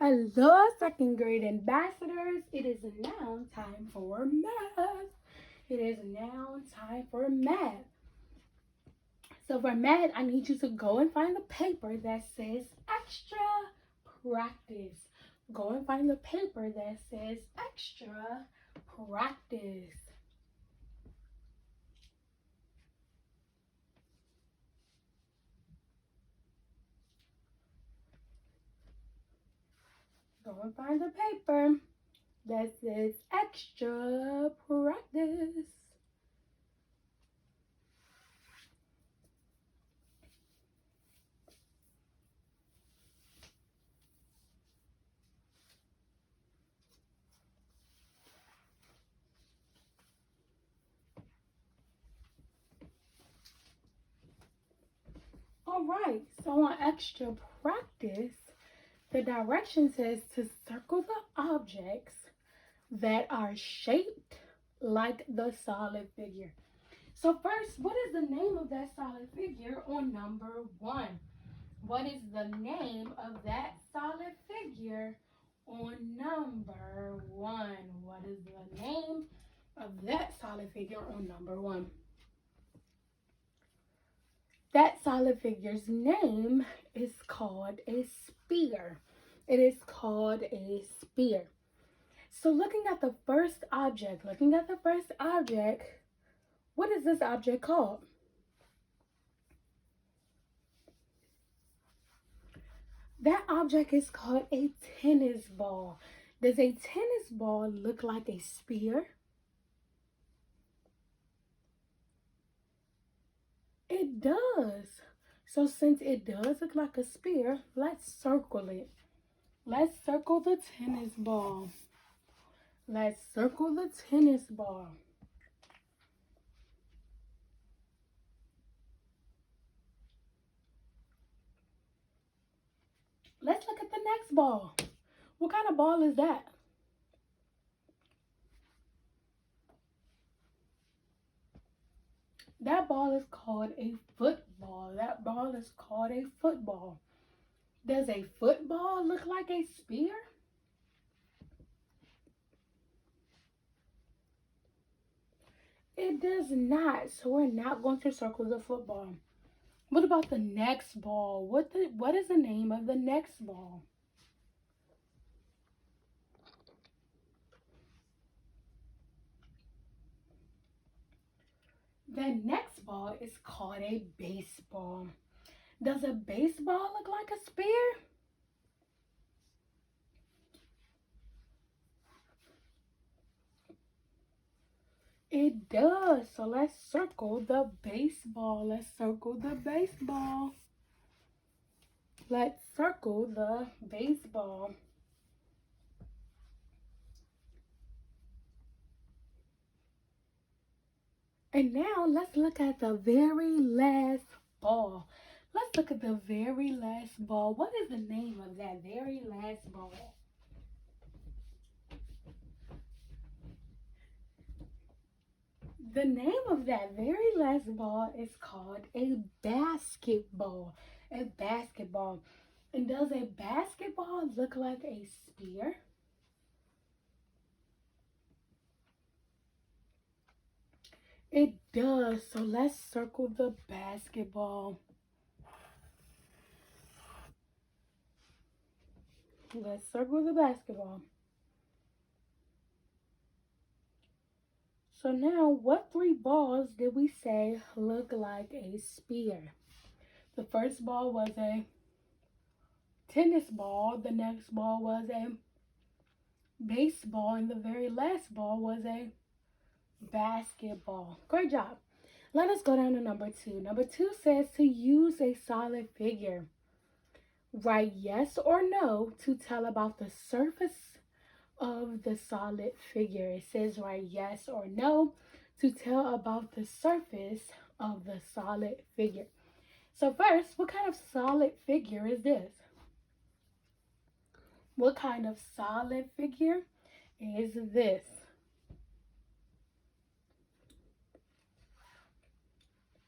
Hello, second grade ambassadors. It is now time for math. It is now time for math. So for math, I need you to go and find the paper that says extra practice. Go and find the paper that says extra practice. Go and find the paper that says extra practice. All right, so on extra practice, the direction says to circle the objects that are shaped like the solid figure. So first, what is the name of that solid figure on number 1? What is the name of that solid figure on number 1? What is the name of that solid figure on number 1? That solid figure's name is called a sphere. It is called a sphere. So looking at the first object, what is this object called? That object is called a tennis ball. Does a tennis ball look like a sphere? It does. So since it does look like a sphere, let's circle it. Let's circle the tennis ball. Let's circle the tennis ball. Let's look at the next ball. What kind of ball is that? That ball is called a football. That ball is called a football. Does a football look like a sphere? It does not. So we're not going to circle the football. What about the next ball? What is the name of the next ball? The next ball is called a baseball. Does a baseball look like a sphere? It does. So let's circle the baseball. Let's circle the baseball. Let's circle the baseball. And now let's look at the very last ball. Let's look at the very last ball. What is the name of that very last ball? The name of that very last ball is called a basketball. A basketball. And does a basketball look like a sphere? It does. So let's circle the basketball. Let's circle the basketball. So now, what 3 balls did we say look like a sphere? The first ball was a tennis ball. The next ball was a baseball. And the very last ball was a basketball. Great job. Let us go down to number 2. Number 2 says to use a solid figure. Write yes or no to tell about the surface of the solid figure. It says write yes or no to tell about the surface of the solid figure. So first, what kind of solid figure is this? What kind of solid figure is this?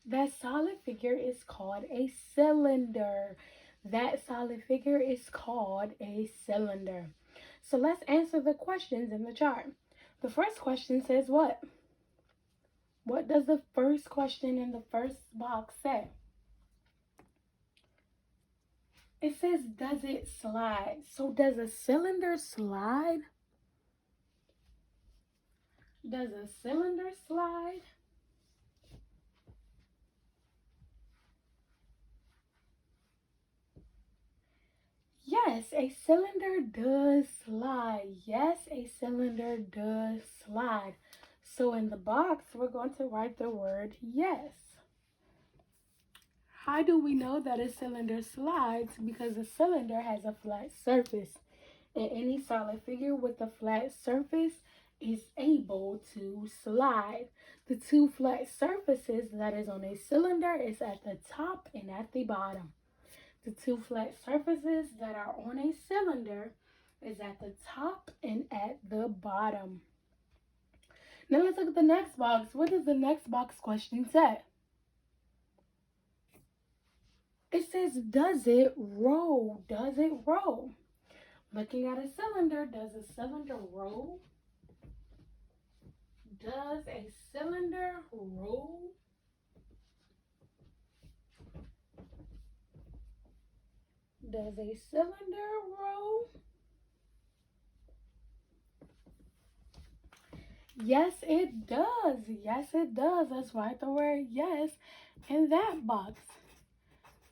That solid figure is called a cylinder. that solid figure is called a cylinder. So let's answer the questions in the chart. The first question says what? What does the first question in the first box say? It says, does it slide? So does a cylinder slide? Does a cylinder slide? Yes, a cylinder does slide. Yes, a cylinder does slide. So in the box, we're going to write the word yes. How do we know that a cylinder slides? Because a cylinder has a flat surface. And any solid figure with a flat surface is able to slide. The two flat surfaces that is on a cylinder is at the top and at the bottom. The two flat surfaces that are on a cylinder is at the top and at the bottom. Now let's look at the next box. What does the next box question say? It says, does it roll? Does it roll? Looking at a cylinder, does a cylinder roll? Does a cylinder roll? Does a cylinder roll? Yes, it does. Yes, it does. Let's write the word yes in that box.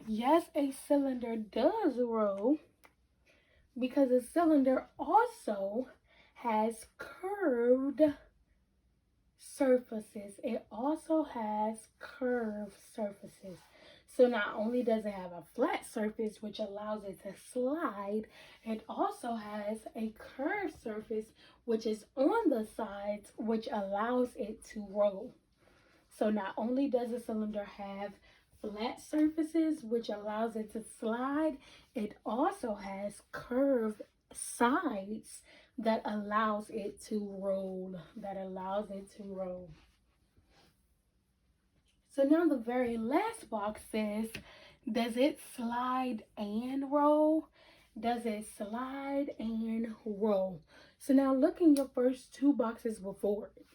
Yes, a cylinder does roll because a cylinder also has curved surfaces. It also has curved surfaces. So not only does it have a flat surface, which allows it to slide, it also has a curved surface, which is on the sides, which allows it to roll. So not only does a cylinder have flat surfaces, which allows it to slide, it also has curved sides that allows it to roll. So now the very last box says, does it slide and roll? Does it slide and roll? So now look in your first two boxes before it.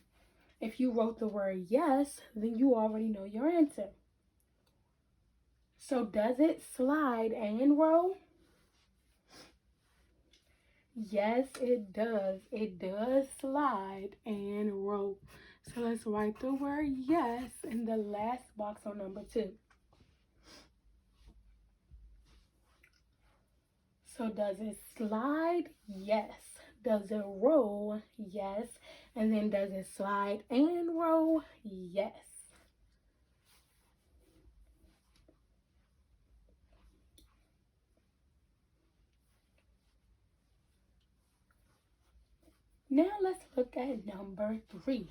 If you wrote the word yes, then you already know your answer. So does it slide and roll? Yes, it does. It does slide and roll. So let's write the word yes in the last box on number 2. So does it slide? Yes. Does it roll? Yes. And then does it slide and roll? Yes. Now let's look at number 3.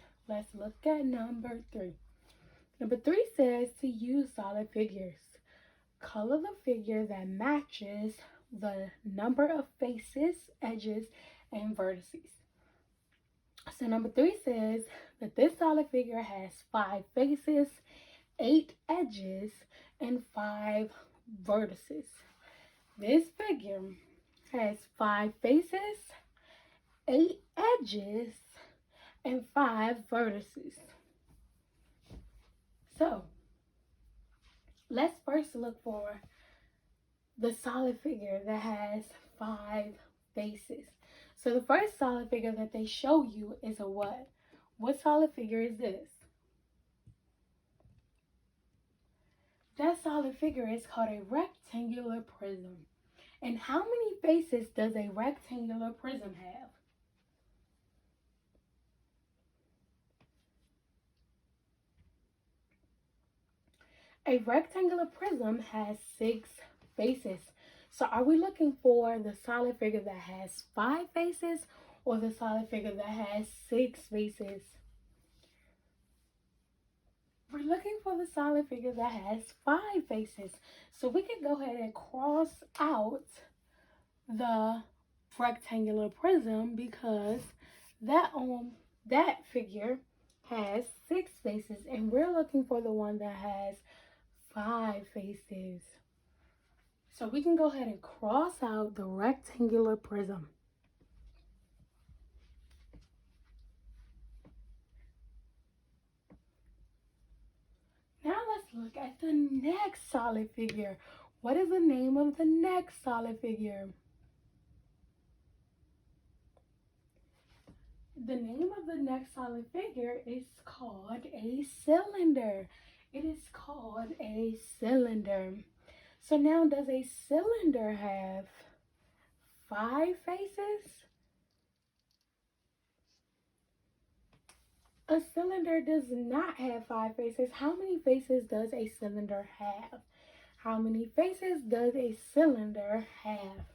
Number 3 says to use solid figures. Color the figure that matches the number of faces, edges, and vertices. So number 3 says that this solid figure has 5 faces, 8 edges, and 5 vertices. This figure has 5 faces, 8 edges, and 5 vertices. So let's first look for the solid figure that has 5 faces. So the first solid figure that they show you is a what? What solid figure is this? That solid figure is called a rectangular prism. And how many faces does a rectangular prism have? A rectangular prism has 6 faces. So are we looking for the solid figure that has 5 faces or the solid figure that has 6 faces? We're looking for the solid figure that has 5 faces. So we can go ahead and cross out the rectangular prism because that figure has 6 faces and we're looking for the one that has 5 faces. So we can go ahead and cross out the rectangular prism. Now let's look at the next solid figure. What is the name of the next solid figure? The name of the next solid figure is called a cylinder. It is called a cylinder. So now, does a cylinder have 5 faces? A cylinder does not have 5 faces. How many faces does a cylinder have? How many faces does a cylinder have?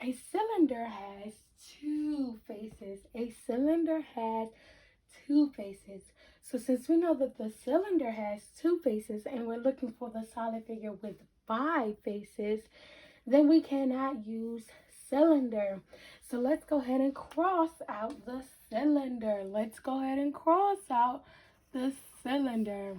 A cylinder has 2 faces. A cylinder has 2 faces. So since we know that the cylinder has 2 faces and we're looking for the solid figure with 5 faces, then we cannot use cylinder. So let's go ahead and cross out the cylinder. Let's go ahead and cross out the cylinder.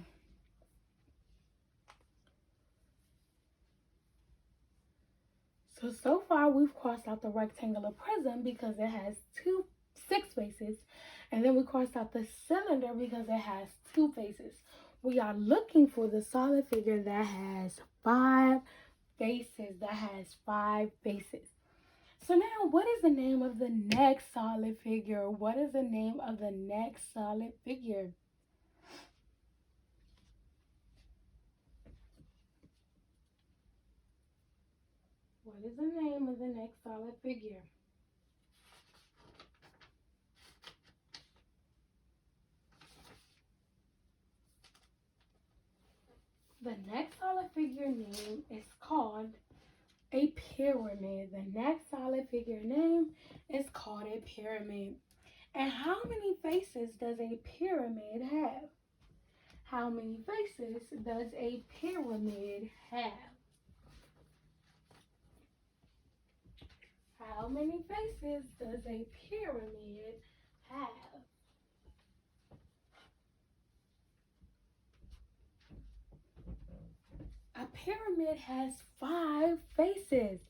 So far we've crossed out the rectangular prism because it has 6 faces. And then we crossed out the cylinder because it has 2 faces. We are looking for the solid figure that has 5 faces, So now, what is the name of the next solid figure? What is the name of the next solid figure? What is the name of the next solid figure? The next solid figure name is called a pyramid. The next solid figure name is called a pyramid. And how many faces does a pyramid have? How many faces does a pyramid have? How many faces does a pyramid have? A pyramid has 5 faces.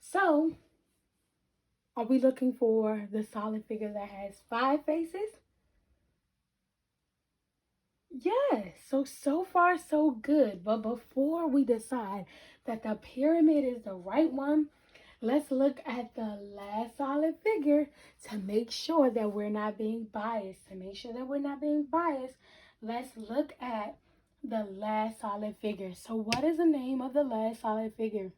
So, are we looking for the solid figure that has 5 faces? Yes. So far so good. But before we decide that the pyramid is the right one, let's look at the last solid figure to make sure that we're not being biased. Let's look at the last solid figure. So what is the name of the last solid figure?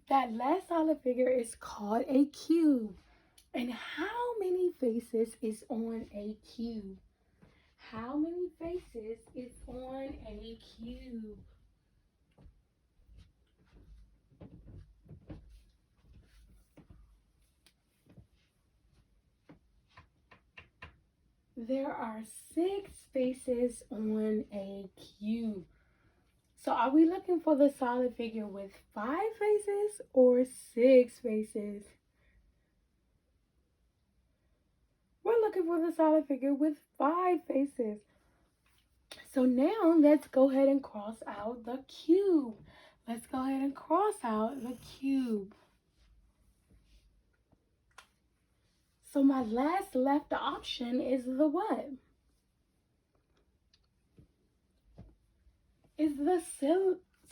That last solid figure is called a cube. And how many faces is on a cube? How many faces is on a cube? There are 6 faces on a cube. So are we looking for the solid figure with 5 faces or 6 faces? We're looking for the solid figure with 5 faces. So now let's go ahead and cross out the cube. Let's go ahead and cross out the cube. So my last left option is the what? Is the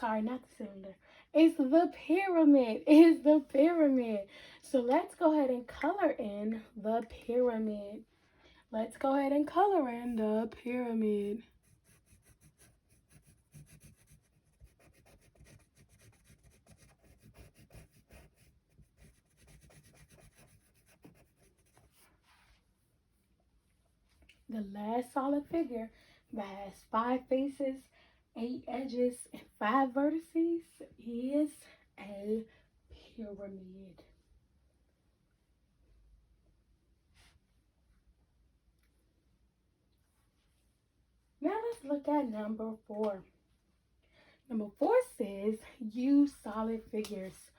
sorry, not the cylinder. It's the pyramid. It's the pyramid. So let's go ahead and color in the pyramid. Let's go ahead and color in the pyramid. The last solid figure that has 5 faces, 8 edges, and 5 vertices is a pyramid. Now let's look at number 4. Number 4 says use solid figures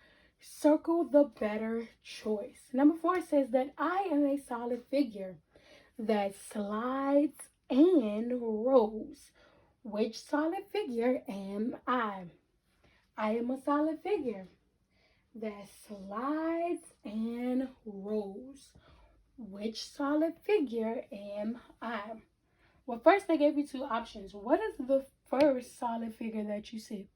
circle the better choice. Number 4 says that I am a solid figure that slides and rolls. Which solid figure am I? I am a solid figure that slides and rolls. Which solid figure am I? Well, first they gave you 2 options. What is the first solid figure that you see?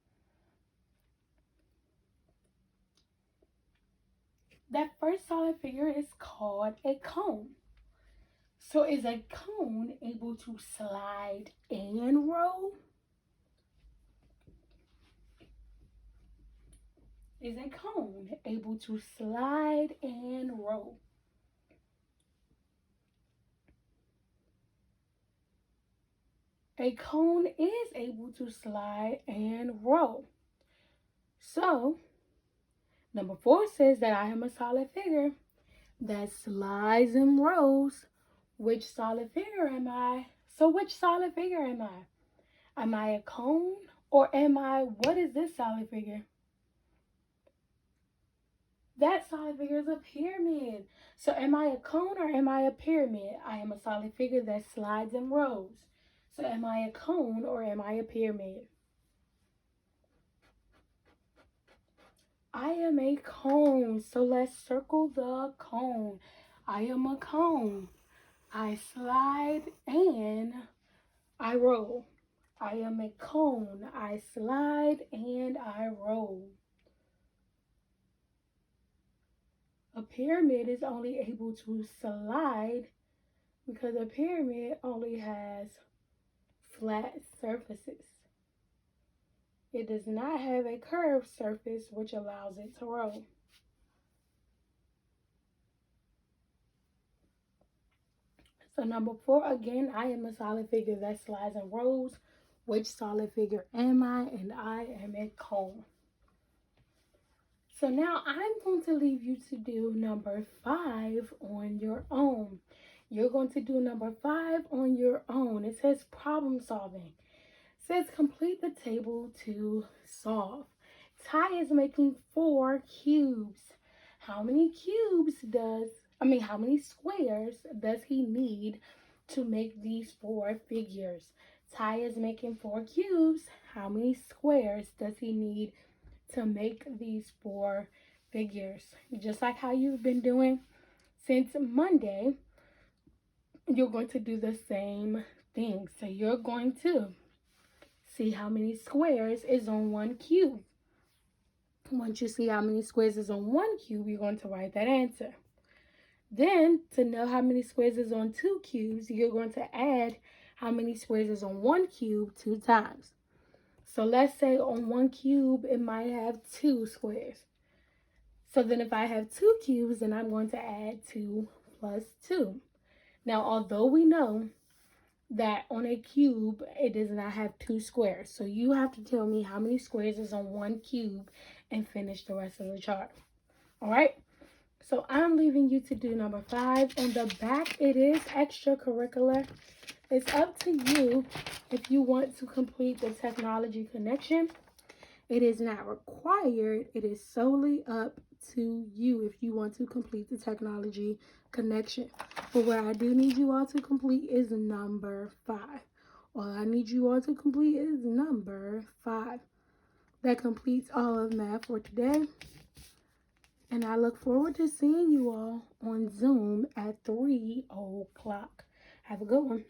That first solid figure is called a cone. So is a cone able to slide and roll? Is a cone able to slide and roll? A cone is able to slide and roll. So, number 4 says that I am a solid figure that slides and rolls. Which solid figure am I? So which solid figure am I? Am I a cone or am I, what is this solid figure? That solid figure is a pyramid. So am I a cone or am I a pyramid? I am a solid figure that slides and rolls. So am I a cone or am I a pyramid? I am a cone. So let's circle the cone. I am a cone. I slide and I roll. I am a cone. I slide and I roll. A pyramid is only able to slide because a pyramid only has flat surfaces. It does not have a curved surface which allows it to roll. So number 4, again, I am a solid figure that slides and rolls. Which solid figure am I? And I am a cone. So now I'm going to leave you to do number 5 on your own. You're going to do number 5 on your own. It says problem solving. It says complete the table to solve. Ty is making 4 cubes. How many squares does he need to make these 4 figures? Ty is making 4 cubes. How many squares does he need to make these 4 figures? Just like how you've been doing since Monday, you're going to do the same thing. So you're going to see how many squares is on 1 cube. Once you see how many squares is on 1 cube, you're going to write that answer. Then, to know how many squares is on 2 cubes, you're going to add how many squares is on 1 cube 2 times. So let's say on 1 cube, it might have 2 squares. So then if I have 2 cubes, then I'm going to add 2 plus 2. Now, although we know that on a cube, it does not have 2 squares. So you have to tell me how many squares is on 1 cube and finish the rest of the chart. All right? So I'm leaving you to do number 5. On the back, it is extracurricular. It's up to you if you want to complete the technology connection. It is not required. It is solely up to you if you want to complete the technology connection. But what I do need you all to complete is number 5. All I need you all to complete is number 5. That completes all of math for today. And I look forward to seeing you all on Zoom at 3 o'clock. Have a good one.